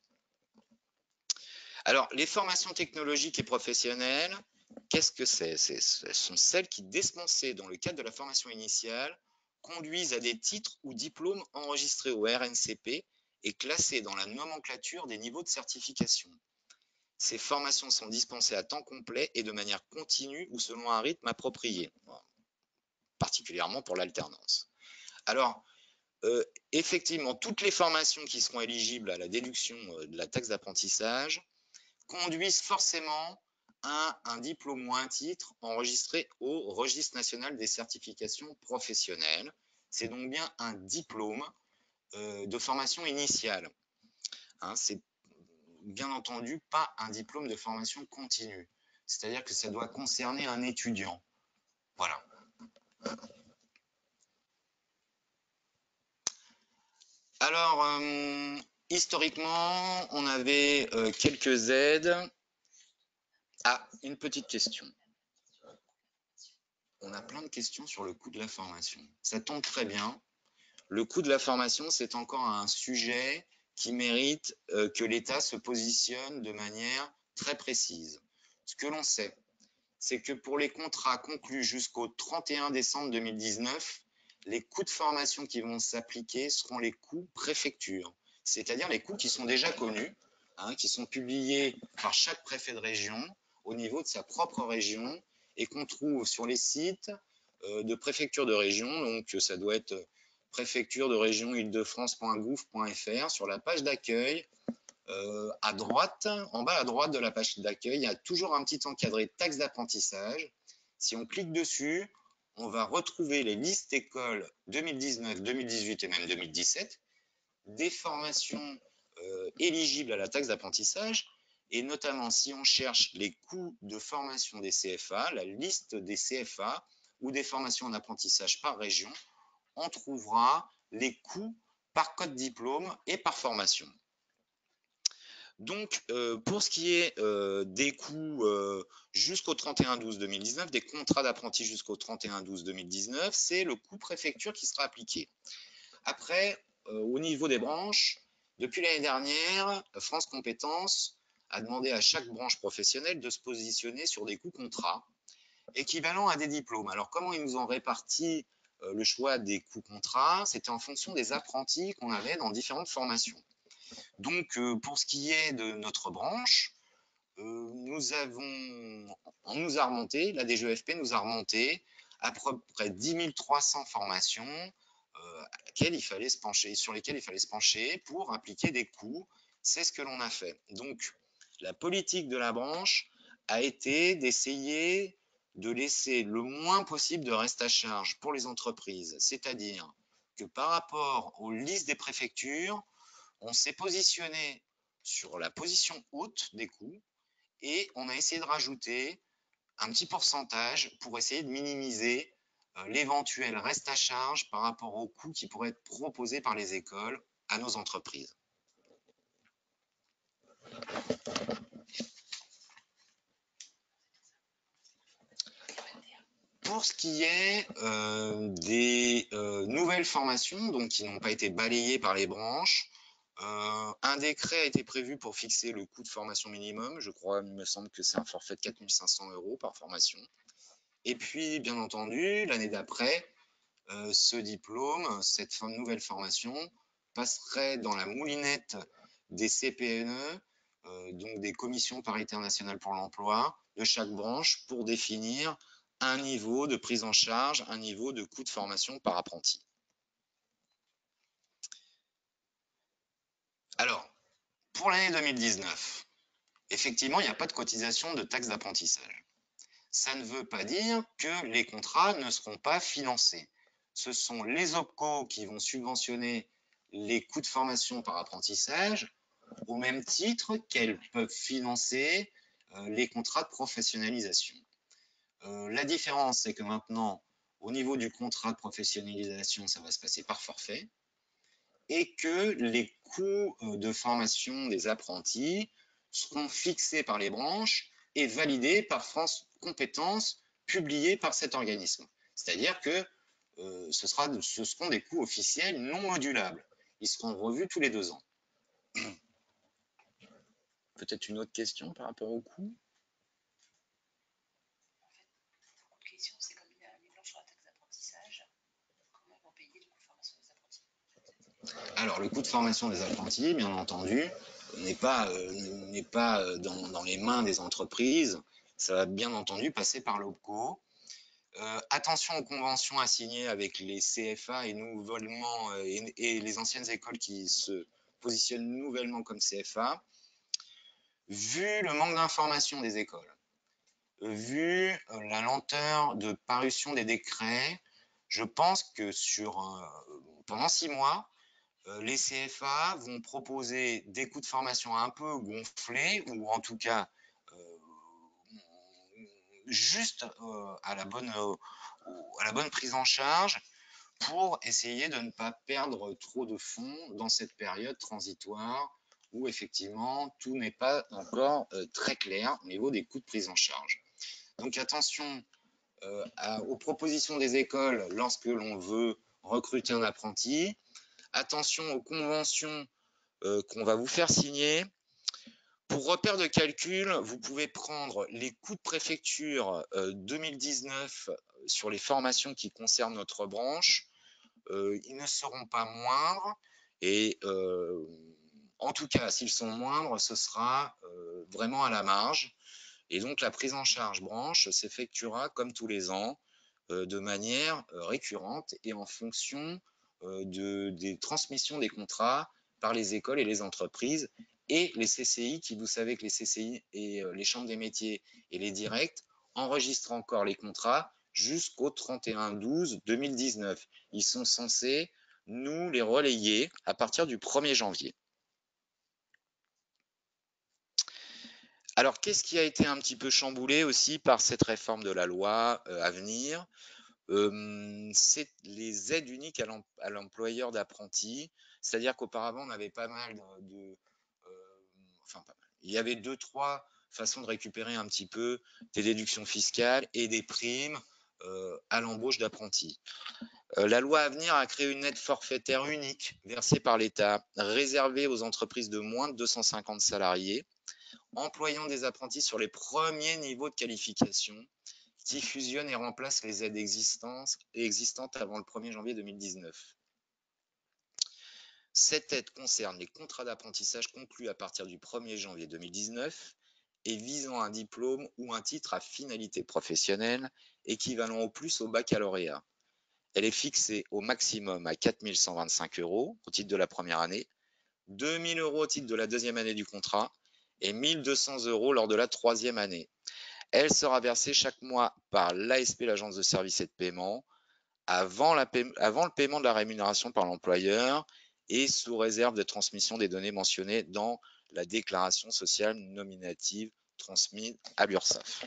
Alors, les formations technologiques et professionnelles, qu'est-ce que c'est? Ce sont celles qui, dispensées dans le cadre de la formation initiale, conduisent à des titres ou diplômes enregistrés au RNCP et classés dans la nomenclature des niveaux de certification. Ces formations sont dispensées à temps complet et de manière continue ou selon un rythme approprié, particulièrement pour l'alternance. Alors, effectivement, toutes les formations qui seront éligibles à la déduction de la taxe d'apprentissage conduisent forcément à un diplôme ou un titre enregistré au Registre national des certifications professionnelles. C'est donc bien un diplôme de formation initiale. C'est bien entendu pas un diplôme de formation continue. C'est-à-dire que ça doit concerner un étudiant. Voilà. Alors, historiquement, on avait quelques aides. Ah, une petite question. On a plein de questions sur le coût de la formation. Ça tombe très bien. Le coût de la formation, c'est encore un sujet qui mérite que l'État se positionne de manière très précise. Ce que l'on sait, c'est que pour les contrats conclus jusqu'au 31 décembre 2019, les coûts de formation qui vont s'appliquer seront les coûts préfecture, c'est-à-dire les coûts qui sont déjà connus, qui sont publiés par chaque préfet de région au niveau de sa propre région et qu'on trouve sur les sites de préfecture de région. Donc ça doit être préfecture de région île-de-france.gouv.fr. Sur la page d'accueil, à droite, en bas à droite de la page d'accueil, il y a toujours un petit encadré taxe d'apprentissage. Si on clique dessus, on va retrouver les listes écoles 2019, 2018 et même 2017 des formations éligibles à la taxe d'apprentissage, et notamment si on cherche les coûts de formation des CFA, la liste des CFA ou des formations en apprentissage par région, on trouvera les coûts par code diplôme et par formation. Donc, pour ce qui est des coûts jusqu'au 31/12/2019, des contrats d'apprentis jusqu'au 31/12/2019, c'est le coût préfecture qui sera appliqué. Après, au niveau des branches, depuis l'année dernière, France Compétences a demandé à chaque branche professionnelle de se positionner sur des coûts contrats équivalents à des diplômes. Alors, comment ils nous ont réparti le choix des coûts contrats? C'était en fonction des apprentis qu'on avait dans différentes formations. Donc, pour ce qui est de notre branche, on nous a remonté, la DGEFP nous a remonté à peu près 10 300 formations sur lesquelles il fallait se pencher pour appliquer des coûts. C'est ce que l'on a fait. Donc, la politique de la branche a été d'essayer de laisser le moins possible de reste à charge pour les entreprises. C'est-à-dire que par rapport aux listes des préfectures, on s'est positionné sur la position haute des coûts et on a essayé de rajouter un petit pourcentage pour essayer de minimiser l'éventuel reste à charge par rapport aux coûts qui pourraient être proposés par les écoles à nos entreprises. Pour ce qui est des nouvelles formations, donc qui n'ont pas été balayées par les branches, un décret a été prévu pour fixer le coût de formation minimum. Je crois, il me semble que c'est un forfait de 4 500 € par formation. Et puis, bien entendu, l'année d'après, ce diplôme, cette nouvelle formation, passerait dans la moulinette des CPNE, donc des commissions paritaires nationales pour l'emploi, de chaque branche pour définir un niveau de prise en charge, un niveau de coût de formation par apprenti. Alors, pour l'année 2019, effectivement, il n'y a pas de cotisation de taxe d'apprentissage. Ça ne veut pas dire que les contrats ne seront pas financés. ce sont les OPCO qui vont subventionner les coûts de formation par apprentissage, au même titre qu'elles peuvent financer les contrats de professionnalisation. La différence, c'est que maintenant, au niveau du contrat de professionnalisation, ça va se passer par forfait, et que les coûts de formation des apprentis seront fixés par les branches et validés par France Compétences, publiés par cet organisme. C'est-à-dire que ce seront des coûts officiels non modulables. Ils seront revus tous les 2 ans. Peut-être une autre question par rapport aux coûts? Alors, le coût de formation des apprentis, bien entendu, n'est pas dans les mains des entreprises. Ça va bien entendu passer par l'OPCO. Attention aux conventions à signer avec les CFA et nouvellement et les anciennes écoles qui se positionnent nouvellement comme CFA. Vu le manque d'information des écoles, vu la lenteur de parution des décrets, je pense que pendant 6 mois, les CFA vont proposer des coûts de formation un peu gonflés, ou en tout cas juste à la bonne prise en charge, pour essayer de ne pas perdre trop de fonds dans cette période transitoire où effectivement tout n'est pas encore très clair au niveau des coûts de prise en charge. Donc attention aux propositions des écoles lorsque l'on veut recruter un apprenti. Attention aux conventions qu'on va vous faire signer. Pour repère de calcul, vous pouvez prendre les coûts de préfecture 2019 sur les formations qui concernent notre branche. Ils ne seront pas moindres et en tout cas, s'ils sont moindres, ce sera vraiment à la marge. Et donc, la prise en charge branche s'effectuera comme tous les ans de manière récurrente et en fonction des transmissions des contrats par les écoles et les entreprises et les CCI, qui vous savez que les CCI et les chambres des métiers et les directs enregistrent encore les contrats jusqu'au 31/12/2019. Ils sont censés nous les relayer à partir du 1er janvier. Alors, qu'est-ce qui a été un petit peu chamboulé aussi par cette réforme de la loi à venir? C'est les aides uniques à l'employeur d'apprentis. C'est-à-dire qu'auparavant, on avait pas mal il y avait 2-3 façons de récupérer un petit peu des déductions fiscales et des primes à l'embauche d'apprentis. La loi à venir a créé une aide forfaitaire unique versée par l'État, réservée aux entreprises de moins de 250 salariés, employant des apprentis sur les premiers niveaux de qualification, qui fusionne et remplace les aides existantes avant le 1er janvier 2019. Cette aide concerne les contrats d'apprentissage conclus à partir du 1er janvier 2019 et visant un diplôme ou un titre à finalité professionnelle équivalent au plus au baccalauréat. Elle est fixée au maximum à 4 125 € au titre de la première année, 2 000 € au titre de la deuxième année du contrat et 1 200 € lors de la troisième année. Elle sera versée chaque mois par l'ASP, l'agence de services et de paiement, avant le paiement de la rémunération par l'employeur et sous réserve de transmission des données mentionnées dans la déclaration sociale nominative transmise à l'URSSAF.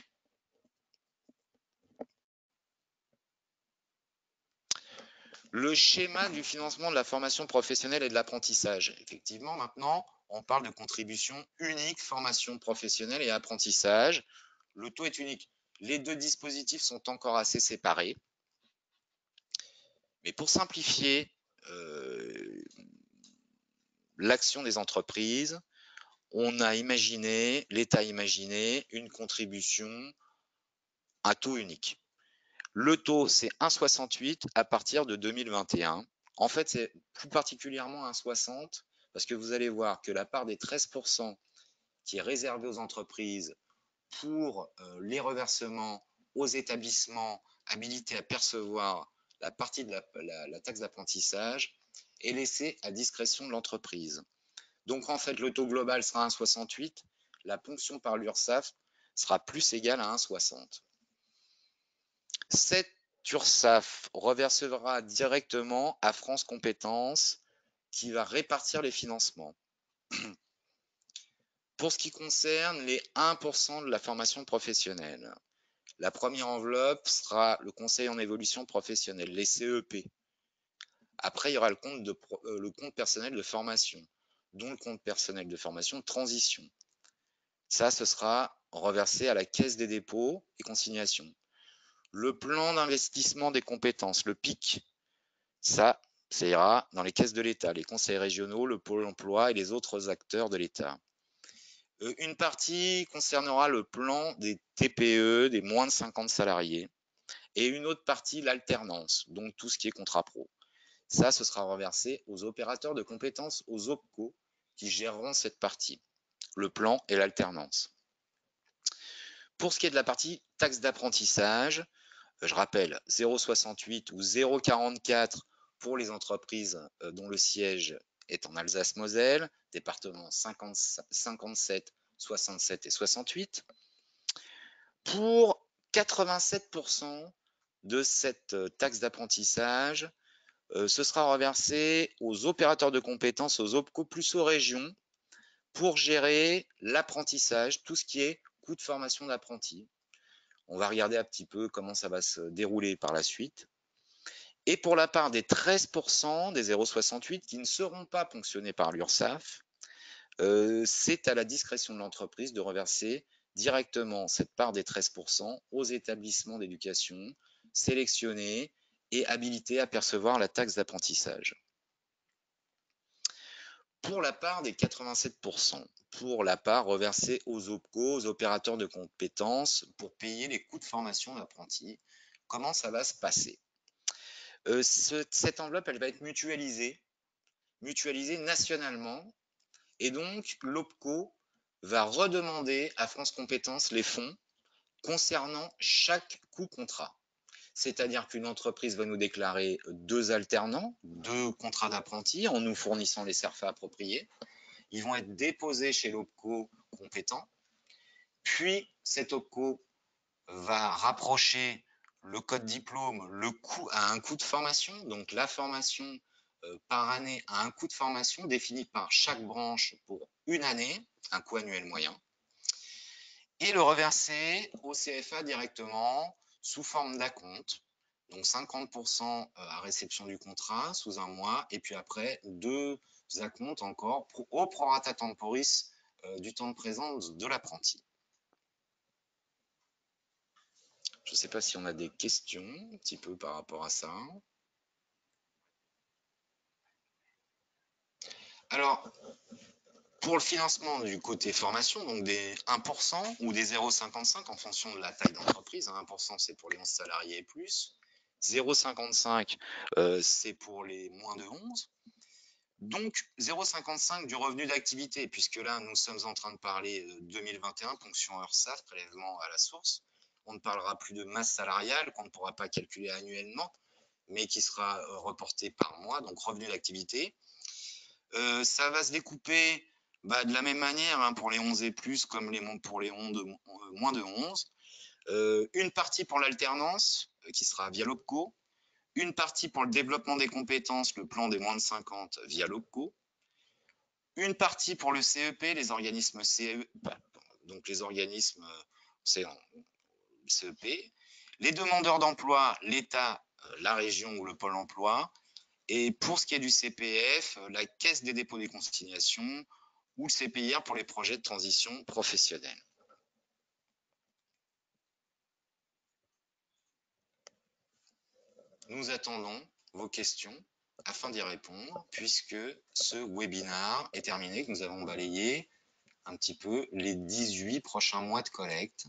Le schéma du financement de la formation professionnelle et de l'apprentissage. Effectivement, maintenant, on parle de contribution unique, formation professionnelle et apprentissage. Le taux est unique. Les deux dispositifs sont encore assez séparés. Mais pour simplifier l'action des entreprises, l'État a imaginé une contribution à taux unique. Le taux, c'est 1,68 à partir de 2021. En fait, c'est plus particulièrement 1,60 parce que vous allez voir que la part des 13% qui est réservée aux entreprises pour les reversements aux établissements habilités à percevoir la partie de la taxe d'apprentissage est laissée à discrétion de l'entreprise. Donc, en fait, le taux global sera 1,68. La ponction par l'URSSAF sera plus égale à 1,60. Cette L'URSSAF reversera directement à France Compétences qui va répartir les financements. Pour ce qui concerne les 1% de la formation professionnelle, la première enveloppe sera le Conseil en évolution professionnelle, les CEP. Après, il y aura le compte personnel de formation, dont le compte personnel de formation de transition. Ça, ce sera reversé à la Caisse des dépôts et consignations. Le plan d'investissement des compétences, le PIC, ça ira dans les caisses de l'État, les conseils régionaux, le pôle emploi et les autres acteurs de l'État. Une partie concernera le plan des TPE, des moins de 50 salariés, et une autre partie l'alternance, donc tout ce qui est contrat pro. Ça, ce sera reversé aux opérateurs de compétences, aux OPCO, qui géreront cette partie, le plan et l'alternance. Pour ce qui est de la partie taxe d'apprentissage, je rappelle 0,68 ou 0,44 pour les entreprises dont le siège est en Alsace-Moselle, département 57, 67 et 68. Pour 87% de cette taxe d'apprentissage, ce sera reversé aux opérateurs de compétences, aux OPCO, plus aux régions, pour gérer l'apprentissage, tout ce qui est coût de formation d'apprentis. On va regarder un petit peu comment ça va se dérouler par la suite. Et pour la part des 13% des 0,68 qui ne seront pas ponctionnés par l'URSSAF, c'est à la discrétion de l'entreprise de reverser directement cette part des 13% aux établissements d'éducation sélectionnés et habilités à percevoir la taxe d'apprentissage. Pour la part des 87%, pour la part reversée aux OPCO, aux opérateurs de compétences, pour payer les coûts de formation d'apprentis, comment ça va se passer? Cette enveloppe, elle va être mutualisée nationalement, et donc l'OPCO va redemander à France Compétences les fonds concernant chaque coût contrat. C'est-à-dire qu'une entreprise va nous déclarer 2 alternants, 2 contrats d'apprentis en nous fournissant les CERFA appropriés. Ils vont être déposés chez l'OPCO compétent. Puis cet OPCO va rapprocher le code diplôme à un coût de formation. Donc la formation par année a un coût de formation défini par chaque branche pour une année, un coût annuel moyen, et le reverser au CFA directement sous forme d'acompte. Donc 50% à réception du contrat sous un mois, et puis après 2 acomptes encore au prorata temporis du temps de présence de l'apprenti. Je ne sais pas si on a des questions un petit peu par rapport à ça. Alors, pour le financement du côté formation, donc des 1% ou des 0,55 en fonction de la taille d'entreprise, 1% c'est pour les 11 salariés et plus, 0,55 c'est pour les moins de 11, donc 0,55 du revenu d'activité, puisque là nous sommes en train de parler 2021, ponction URSSAF, prélèvement à la source, on ne parlera plus de masse salariale qu'on ne pourra pas calculer annuellement, mais qui sera reporté par mois, donc revenu d'activité. Ça va se découper de la même manière pour les 11 et plus comme pour les moins de 11. Une partie pour l'alternance qui sera via l'OPCO, une partie pour le développement des compétences, le plan des moins de 50 via l'OPCO, une partie pour le CEP, les organismes donc les organismes CEP, les demandeurs d'emploi, l'État, la région ou le pôle emploi, et pour ce qui est du CPF, la Caisse des dépôts et consignations ou le CPIR pour les projets de transition professionnelle. Nous attendons vos questions afin d'y répondre, puisque ce webinaire est terminé, que nous avons balayé un petit peu les 18 prochains mois de collecte.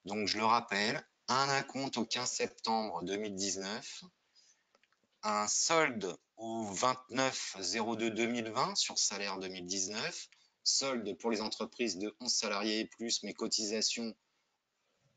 Donc, je le rappelle, un acompte au 15 septembre 2019, un solde au 29/02/2020 sur salaire 2019, solde pour les entreprises de 11 salariés et plus, mais cotisation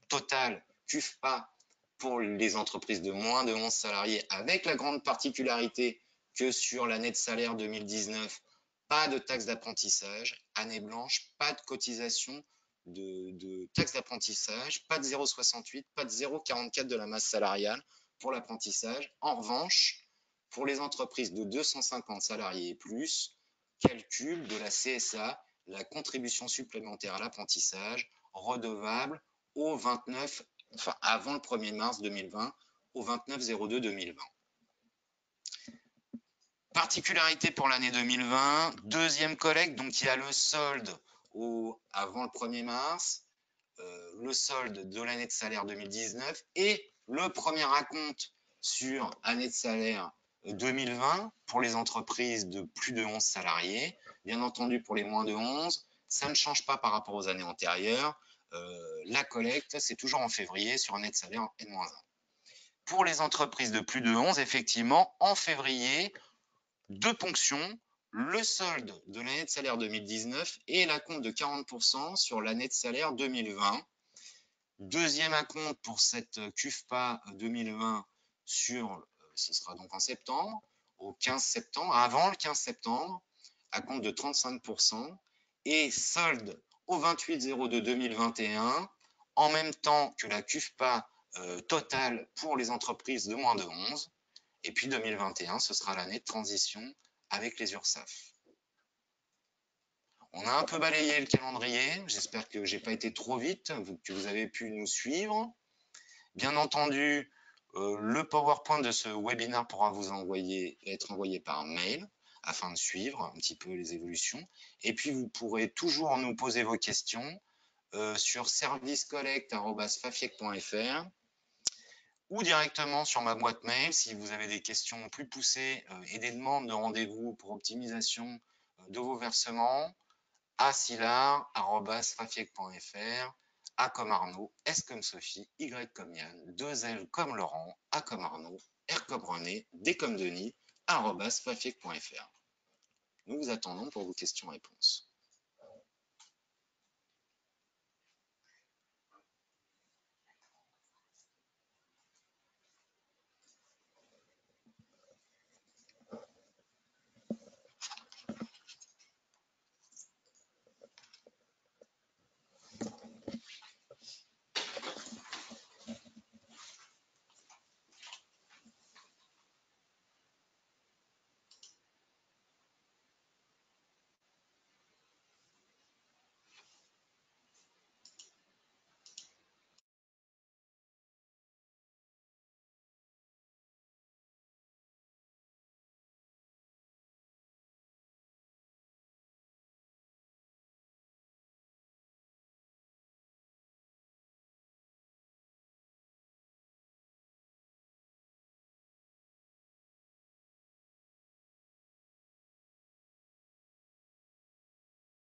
totale CUFPA pour les entreprises de moins de 11 salariés, avec la grande particularité que sur l'année de salaire 2019, pas de taxe d'apprentissage, année blanche, pas de cotisation de taxe d'apprentissage, pas de 0,68, pas de 0,44 de la masse salariale, pour l'apprentissage. En revanche, pour les entreprises de 250 salariés et plus, calcul de la CSA, la contribution supplémentaire à l'apprentissage, redevable au 29, enfin avant le 1er mars 2020, au 29/02/2020. Particularité pour l'année 2020, deuxième collecte, donc il y a le solde avant le 1er mars, le solde de l'année de salaire 2019 et le premier acompte sur année de salaire 2020 pour les entreprises de plus de 11 salariés. Bien entendu, pour les moins de 11, ça ne change pas par rapport aux années antérieures. La collecte, c'est toujours en février sur année de salaire N-1. Pour les entreprises de plus de 11, effectivement, en février, deux ponctions, le solde de l'année de salaire 2019 et l'acompte de 40% sur l'année de salaire 2020. Deuxième acompte pour cette CUFPA 2020 ce sera donc en septembre, au 15 septembre, avant le 15 septembre, acompte de 35% et solde au 28/02/2021 en même temps que la CUFPA totale pour les entreprises de moins de 11. Et puis 2021, ce sera l'année de transition avec les URSSAF. On a un peu balayé le calendrier, j'espère que je n'ai pas été trop vite, que vous avez pu nous suivre. Bien entendu, le PowerPoint de ce webinaire pourra être envoyé par mail afin de suivre un petit peu les évolutions. Et puis, vous pourrez toujours nous poser vos questions sur servicecollect@fafiec.fr ou directement sur ma boîte mail si vous avez des questions plus poussées et des demandes de rendez-vous pour optimisation de vos versements à silard@fafiec.fr, A comme Arnaud, S comme Sophie, Y comme Yann, 2 L comme Laurent, A comme Arnaud, R comme René, D comme Denis, @fafiec.fr. Nous vous attendons pour vos questions-réponses.